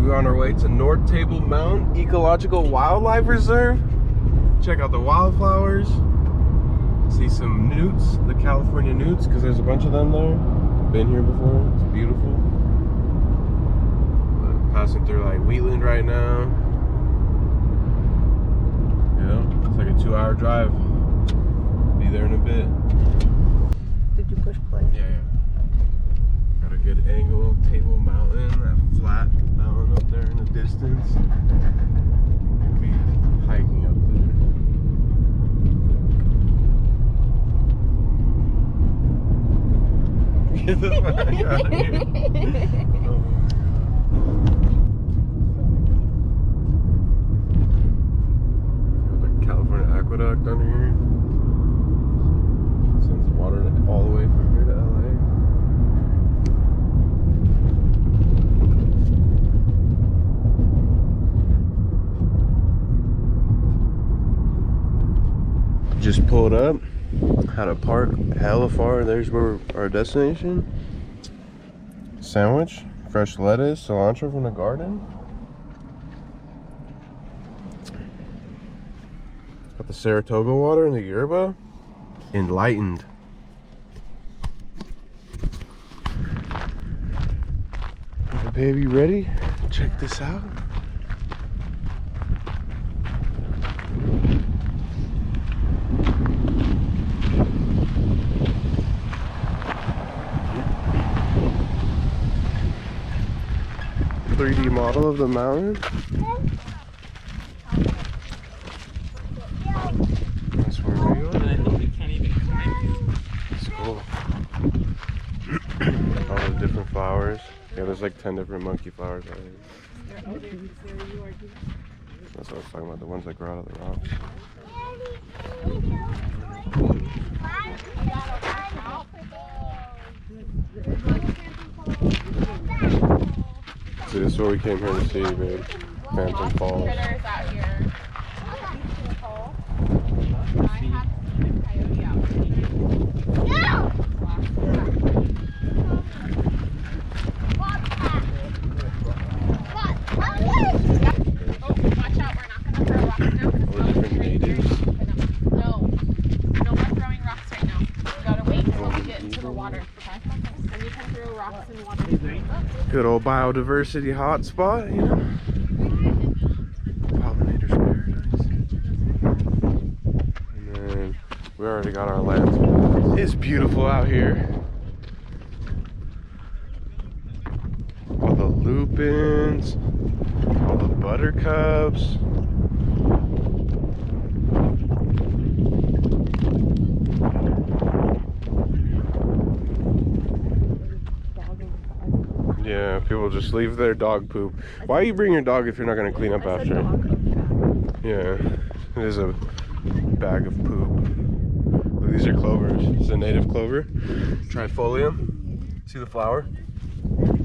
We're on our way to North Table Mountain Ecological Wildlife Reserve. Check out the wildflowers. See some newts, the California newts, because there's a bunch of them there. Been here before. It's beautiful. But passing through like Wheatland right now. Yeah, it's like a 2-hour drive. Be there in a bit. Did you push play? Yeah. Got a good angle of Table Mountain, that flat mountain up there in the distance. We'll be hiking up there. Get the fuck out of here. Oh my God. Got the California Aqueduct under here. Sends water all the way from here to LA. Just pulled up, had to park hella far. There's where our destination. Sandwich, fresh lettuce, cilantro from the garden. Got the Saratoga water and the yerba. Enlightened. Baby, ready? Check this out. .3D model of the mountain. That's where we are. And I think we can't even climb. It's cool. All the different flowers. Yeah, there's like 10 different monkey flowers out here. That's what I was talking about, the ones that grow out of the rocks. See, this is what we came here to see, babe. Phantom Falls. Critters out here. I had a coyote out here. Oh, watch out, we're not going to throw rocks now. All the different natives. No more throwing rocks right now. You gotta wait until we get into the water, okay? And you can throw rocks in the water. Good old biodiversity hotspot, you know? Pollinator's paradise. And then we already got our lands. It's beautiful out here. All the lupins, all the buttercups. Yeah, people just leave their dog poop. Why you bring your dog if you're not going to clean up after? Yeah, it is a bag of poop. Look, these are clovers. It's a native clover. Trifolium. See the flower?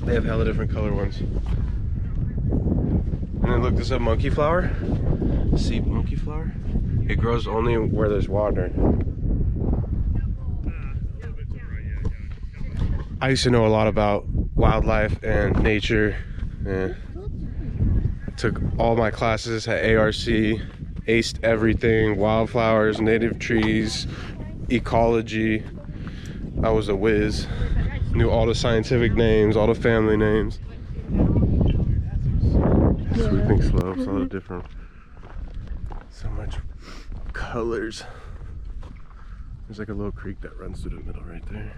They have hella different color ones. And then look, this is a monkey flower. Sea monkey flower. It grows only where there's water. I used to know a lot about wildlife and nature. I took all my classes at ARC, aced everything, wildflowers, native trees, ecology. I was a whiz. Knew all the scientific names, all the family names. Sweeping slopes, all the different, so much colors. There's like a little creek that runs through the middle right there.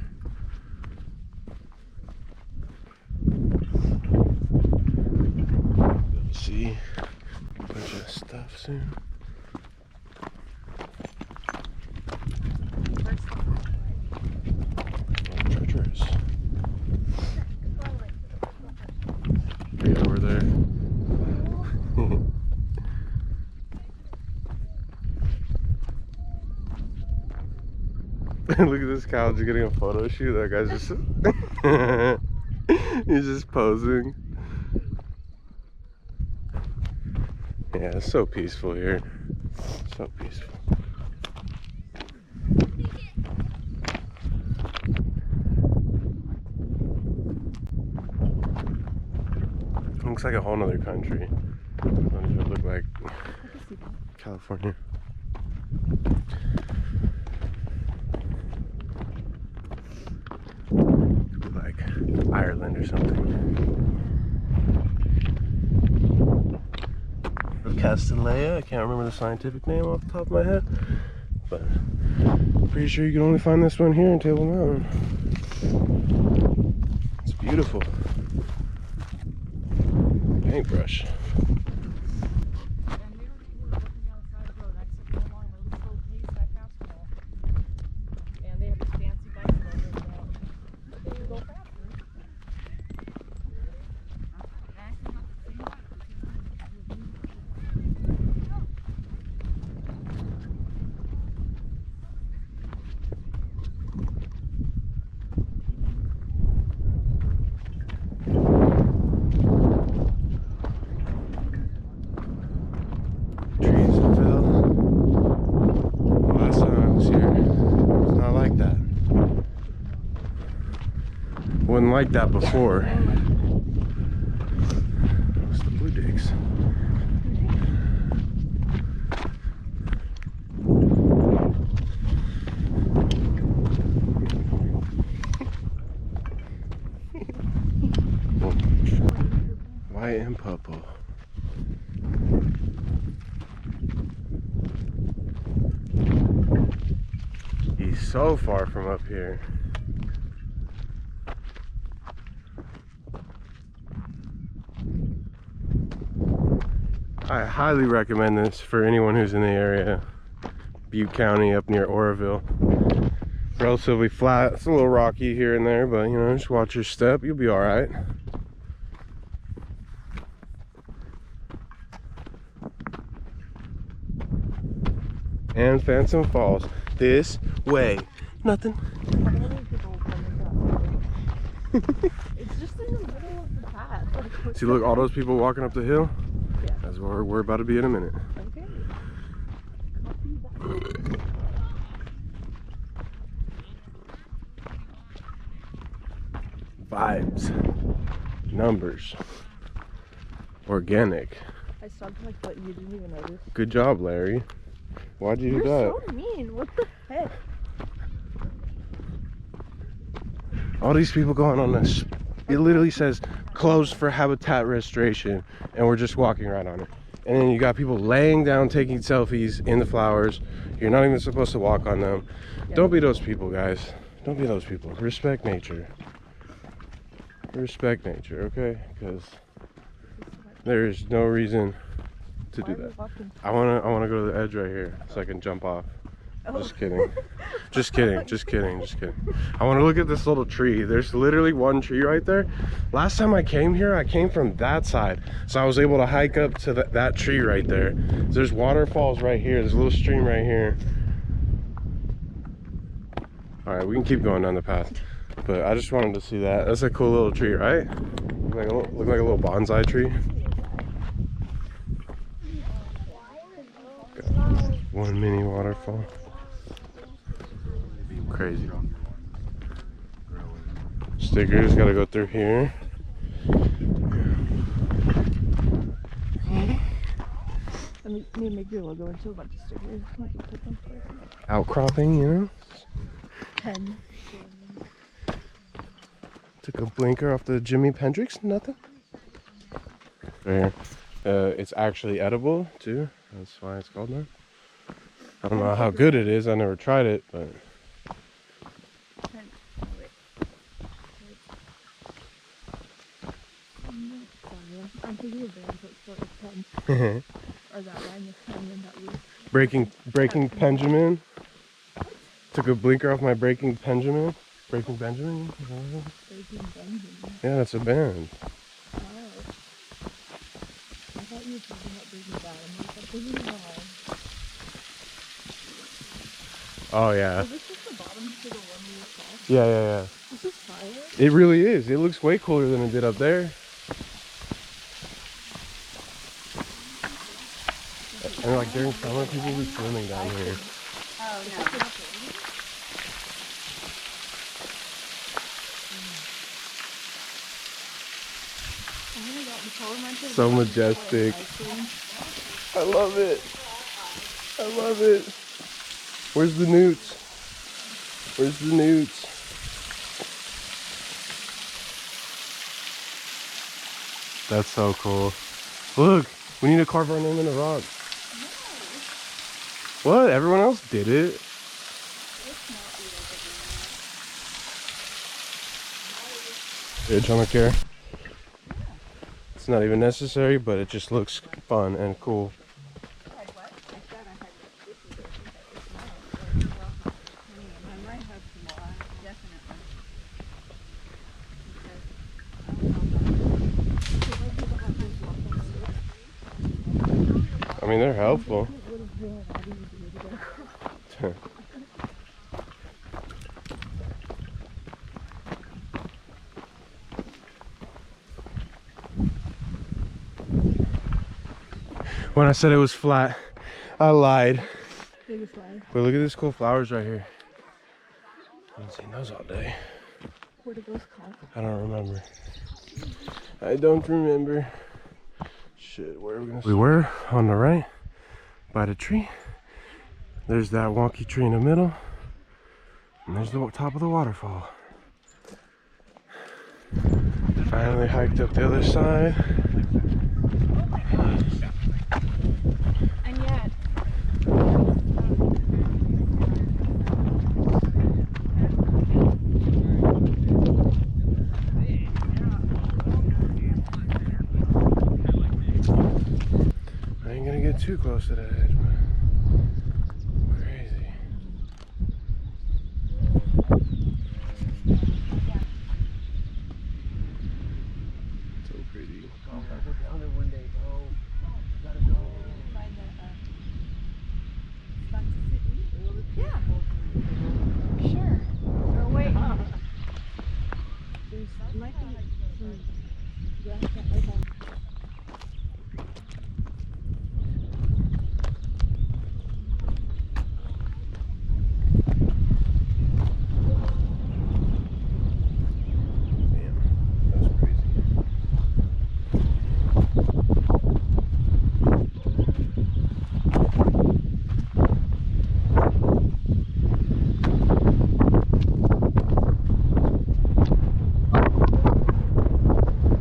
See a bunch of stuff soon. Treasures. Right over there. Look at this cow just getting a photo shoot. That guy's just he's just posing. Yeah, it's so peaceful here. So peaceful. Looks like a whole nother country. What does it look like? California. Could be like Ireland or something. Or Castanea, I can't remember the scientific name off the top of my head, but I'm pretty sure you can only find this one here in Table Mountain. It's beautiful. Paintbrush. Wasn't like that before. It's the blue digs. White and purple. He's so far from up here. I highly recommend this for anyone who's in the area. Butte County up near Oroville. Relatively flat. It's a little rocky here and there, but you know, just watch your step. You'll be all right. And Phantom Falls. This way. Nothing. It's just in the middle of the path. See, look, all those people walking up the hill? Yeah. That's where we're about to be in a minute. Okay. Vibes. Numbers. Organic. I stopped like, but you didn't even notice. Good job, Larry. Why'd you do that? You're so mean. What the heck? All these people going on this. It literally says closed for habitat restoration, and we're just walking right on it. And then you got people laying down taking selfies in the flowers. You're not even supposed to walk on them. Yeah. Don't be those people, guys. Don't be those people. Respect nature. Respect nature, okay? Because there is no reason to do that. I wanna go to the edge right here so I can jump off. Oh. Just kidding. Just kidding. Just kidding. Just kidding. I want to look at this little tree. There's literally one tree right there. Last time I came here, I came from that side, so I was able to hike up to that tree right there. There's waterfalls right here. There's a little stream right here. All right, we can keep going down the path, but I just wanted to see that. That's a cool little tree, right? Look like a little bonsai tree. Got one mini waterfall. Crazy. Stickers, gotta go through here. I need to make your logo into a bunch of stickers. Outcropping, you know? 10. Took a blinker off the Jimi Hendrix, nothing. Right here. It's actually edible too. That's why it's called that. I don't know how good it is. I never tried it, but. I'm thinking of bands that start with 10. Or that rhyme with 10 and that we. Breaking Benjamin. Took a blinker off my Breaking Benjamin. Breaking Benjamin? Breaking Benjamin. Yeah, that's a band. Wow. I thought you were talking about Breaking Bad. I'm like, that doesn't know. Oh yeah. Is this just the bottom to the one we saw? Yeah. This is fire. It really is. It looks way cooler than it did up there. And like during summer, people be swimming down here. Oh, no. So majestic. I love it. I love it. Where's the newts? Where's the newts? That's so cool. Look, we need to carve our name in the rock. What? Everyone else did it. Bitch, I don't care. It's not even necessary, but it just looks fun and cool. I mean, they're helpful. When I said it was flat, I lied. But look at these cool flowers right here. I haven't seen those all day. What are those called? I don't remember. I don't remember. Shit, where are we gonna start? We were on the right by the tree. There's that wonky tree in the middle. And there's the top of the waterfall. Finally hiked up the other side. And yet, I ain't gonna get too close to that edge, but crazy. So pretty. yeah, sure. Or wait. Damn, that's crazy.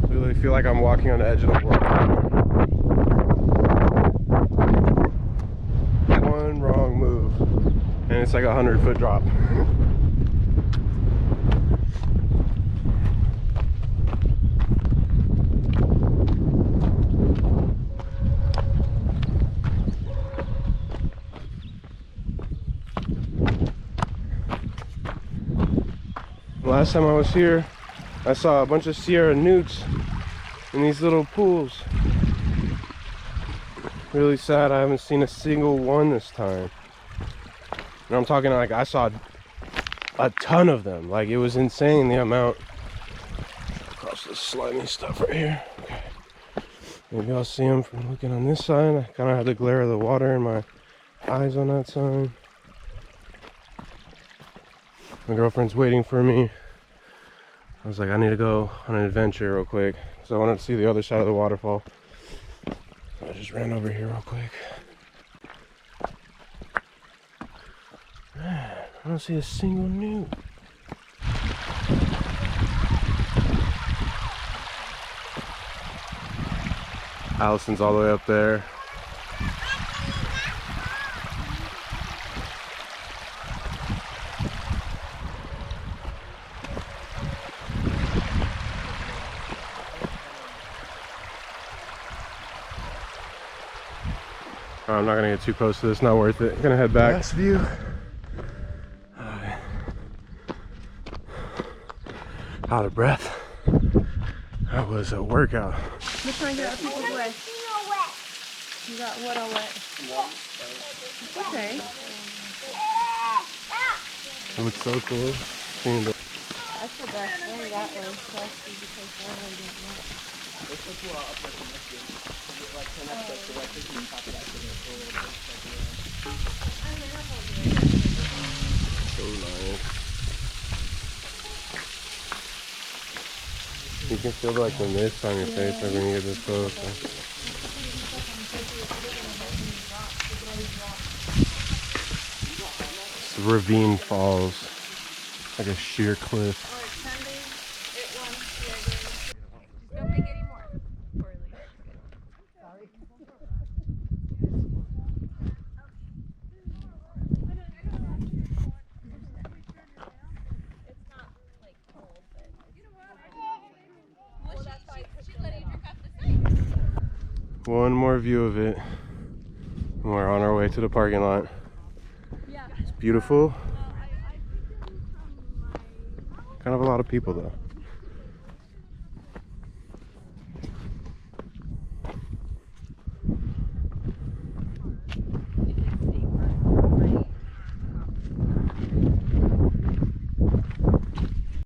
I really feel like I'm walking on the edge of the world. One wrong move, and it's like a 100-foot drop. Last time I was here, I saw a bunch of Sierra newts in these little pools. Really sad I haven't seen a single one this time. And I'm talking like I saw a ton of them. Like it was insane the amount. Across this slimy stuff right here. Okay. Maybe I'll see them from looking on this side. I kind of have the glare of the water in my eyes on that side. My girlfriend's waiting for me. I was like, I need to go on an adventure real quick. So I wanted to see the other side of the waterfall. So I just ran over here real quick. Man, I don't see a single newt. Allison's all the way up there. I'm not gonna get too close to this, not worth it. I'm gonna head back. Last view. Out of breath. That was a workout. We're trying to get out people's way. You got what all wet? Okay. It looks so cool. Seeing the That's the best way that way, especially because one way didn't work. So nice. You can feel like the mist on your face like when you get this close. It's Ravine Falls, like a sheer cliff. Don't take any more. One more view of it, and we're on our way to the parking lot. It's beautiful. Kind of a lot of people though.